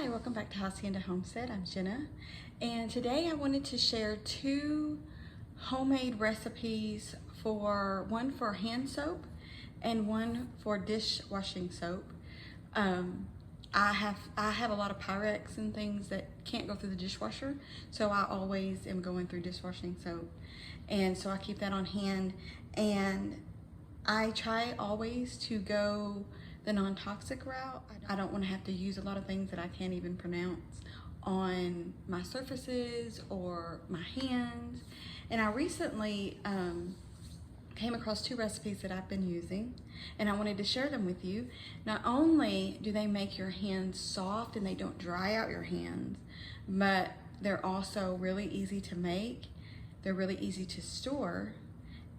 Hi, welcome back to Hacienda Homestead. I'm Jenna, and today I wanted to share two homemade recipes one for hand soap and one for dishwashing soap. I have a lot of Pyrex and things that can't go through the dishwasher, so I always am going through dishwashing soap, and so I keep that on hand. And I try always to go the non-toxic route. I don't want to have to use a lot of things that I can't even pronounce on my surfaces or my hands. And I recently came across two recipes that I've been using, and I wanted to share them with you. Not only do they make your hands soft and they don't dry out your hands, but they're also really easy to make. They're really easy to store,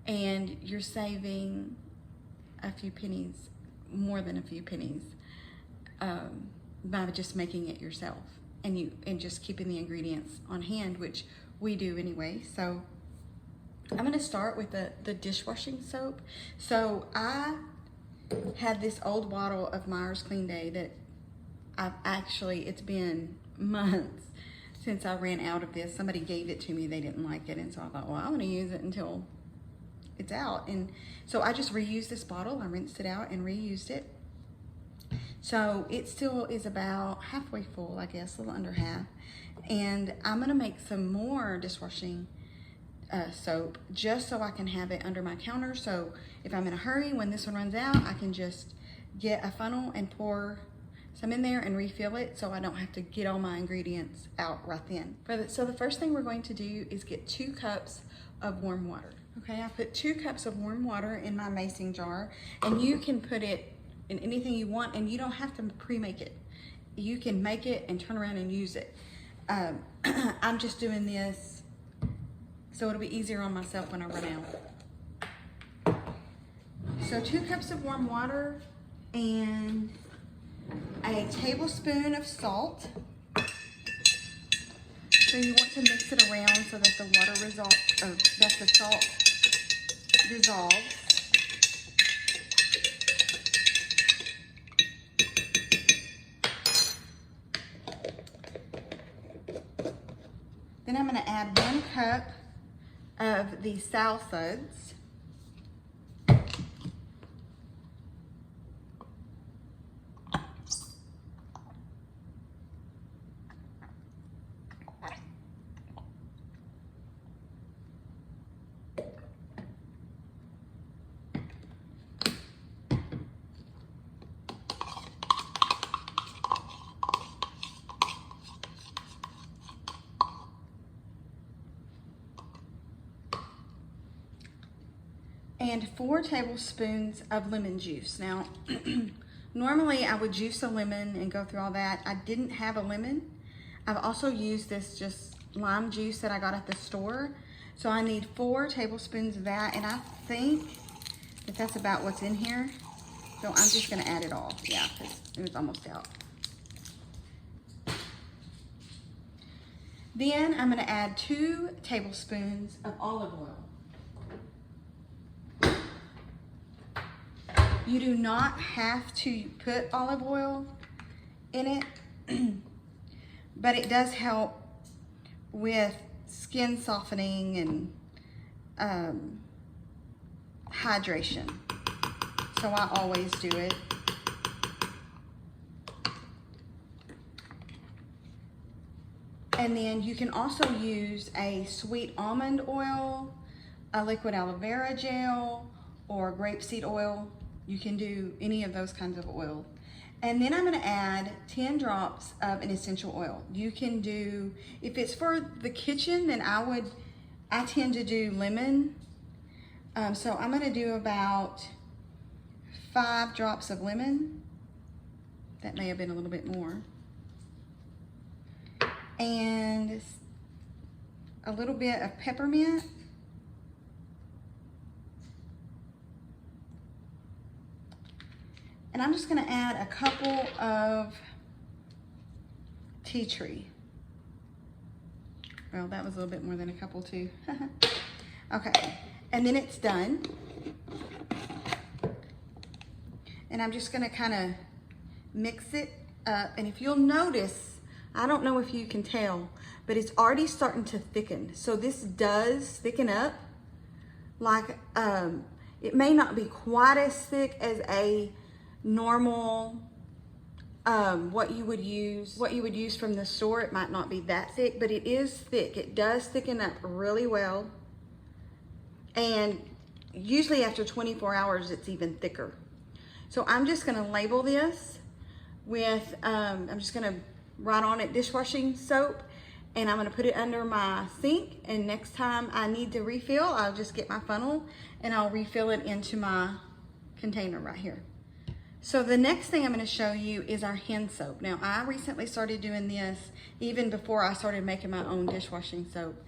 and you're saving a few pennies, more than a few pennies, by just making it yourself and just keeping the ingredients on hand, which we do anyway. So I'm going to start with the dishwashing soap. So I had this old bottle of Myers Clean Day that it's been months since I ran out of this. Somebody gave it to me, they didn't like it, and so I thought, well, I'm going to use it until it's out. And so I just reused this bottle. I rinsed it out and reused it. So it still is about halfway full, I guess, a little under half. And I'm going to make some more dishwashing soap just so I can have it under my counter. So if I'm in a hurry, when this one runs out, I can just get a funnel and pour some in there and refill it, so I don't have to get all my ingredients out right then. So the first thing we're going to do is get 2 cups of warm water. Okay, I put 2 cups of warm water in my mason jar, and you can put it in anything you want, and you don't have to pre-make it. You can make it and turn around and use it. I'm just doing this so it'll be easier on myself when I run out. So 2 cups of warm water and a tablespoon of salt. So you want to mix it around so that the the salt dissolves. Then I'm going to add 1 cup of the Suds. And 4 tablespoons of lemon juice. Now, normally I would juice a lemon and go through all that. I didn't have a lemon. I've also used this just lime juice that I got at the store. So I need 4 tablespoons of that, and I think that that's about what's in here. So I'm just gonna add it all. Yeah, because it was almost out. Then I'm gonna add 2 tablespoons of olive oil. You do not have to put olive oil in it, but it does help with skin softening and hydration. So I always do it. And then you can also use a sweet almond oil, a liquid aloe vera gel, or grapeseed oil. You can do any of those kinds of oil. And then I'm going to add 10 drops of an essential oil. You can do, if it's for the kitchen, then I tend to do lemon. So I'm going to do about 5 drops of lemon. That may have been a little bit more. And a little bit of peppermint. And I'm just going to add a couple of tea tree. Well, that was a little bit more than a couple too. Okay, and then it's done. And I'm just going to kind of mix it up, and if you'll notice, I don't know if you can tell, but it's already starting to thicken. So this does thicken up. Like, it may not be quite as thick as a normal, what you would use from the store. It might not be that thick, but it is thick. It does thicken up really well. And usually after 24 hours, it's even thicker. So I'm just gonna label this with, I'm just gonna write on it dishwashing soap, and I'm gonna put it under my sink, and next time I need to refill, I'll just get my funnel and I'll refill it into my container right here. So the next thing I'm gonna show you is our hand soap. Now, I recently started doing this even before I started making my own dishwashing soap.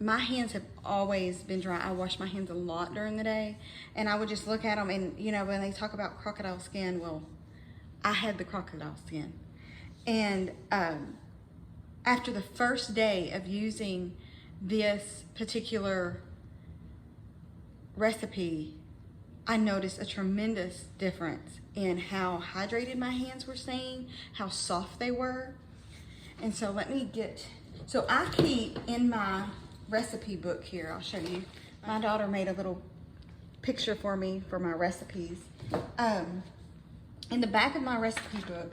My hands have always been dry. I wash my hands a lot during the day, and I would just look at them, and you know, when they talk about crocodile skin, well, I had the crocodile skin. And after the first day of using this particular recipe, I noticed a tremendous difference in how hydrated my hands were staying, how soft they were. And so so I keep in my recipe book here, I'll show you. My daughter made a little picture for me for my recipes. In the back of my recipe book,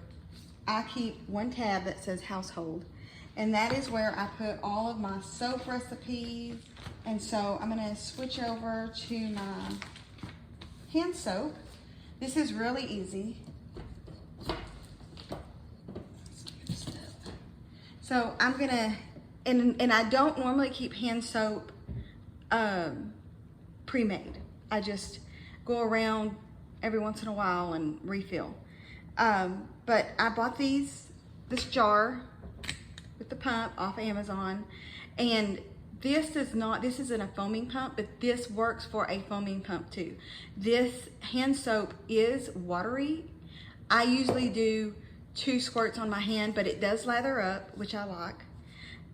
I keep one tab that says household, and that is where I put all of my soap recipes. And so I'm gonna switch over to my hand soap. This is really easy. So I'm gonna, and I don't normally keep hand soap pre-made. I just go around every once in a while and refill. But I bought this jar with the pump off Amazon, and this isn't a foaming pump, but this works for a foaming pump too. This hand soap is watery. I usually do 2 squirts on my hand, but it does lather up, which I like.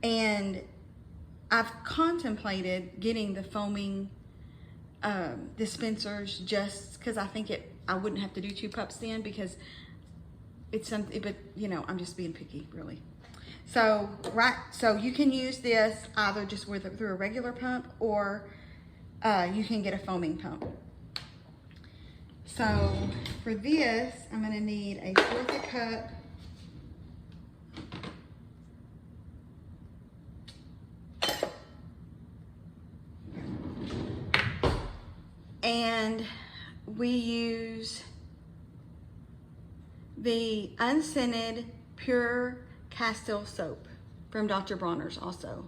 And I've contemplated getting the foaming dispensers just because I think I wouldn't have to do 2 pups then, because it's something, but you know, I'm just being picky, really. So you can use this either just through a regular pump, or you can get a foaming pump. So for this, I'm gonna need a 1/4 cup and we use the unscented pure Castile soap from Dr. Bronner's also.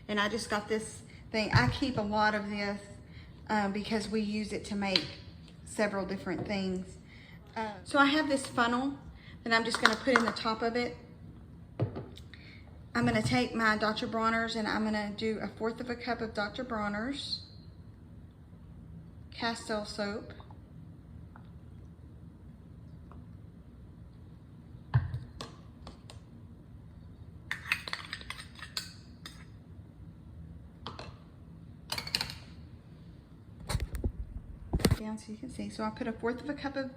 And I just got this thing. I keep a lot of this because we use it to make several different things. So I have this funnel that I'm just gonna put in the top of it. I'm gonna take my Dr. Bronner's and I'm gonna do a 1/4 cup of Dr. Bronner's Castile soap. Down so you can see. So I put a 1/4 cup of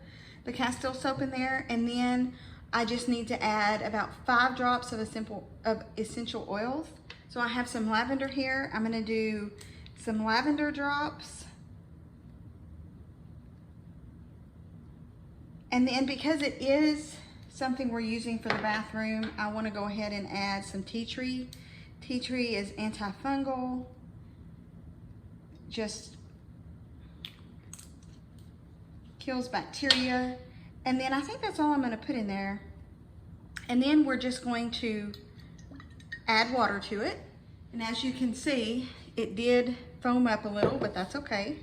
the Castile soap in there, and then I just need to add about 5 drops of essential oils. So I have some lavender here. I'm gonna do some lavender drops. And then because it is something we're using for the bathroom, I wanna go ahead and add some tea tree. Tea tree is antifungal, just kills bacteria. And then I think that's all I'm gonna put in there. And then we're just going to add water to it. And as you can see, it did foam up a little, but that's okay.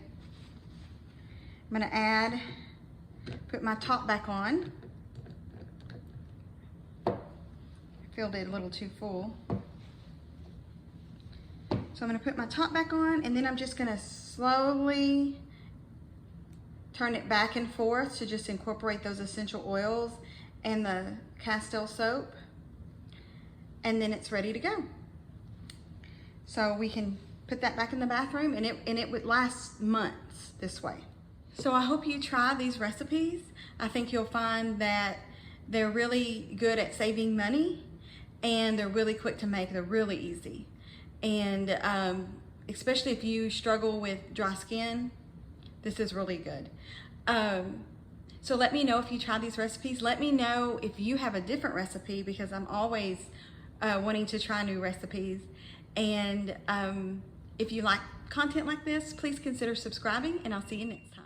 I'm gonna put my top back on. I filled it a little too full. So I'm gonna put my top back on, and then I'm just gonna slowly turn it back and forth to just incorporate those essential oils and the Castile soap. And then it's ready to go. So we can put that back in the bathroom, and it would last months this way. So I hope you try these recipes. I think you'll find that They're really good at saving money, and they're really quick to make. They're really easy. And especially if you struggle with dry skin, this is really good. So let me know if you try these recipes. Let me know if you have a different recipe, because I'm always wanting to try new recipes. And if you like content like this, please consider subscribing, and I'll see you next time.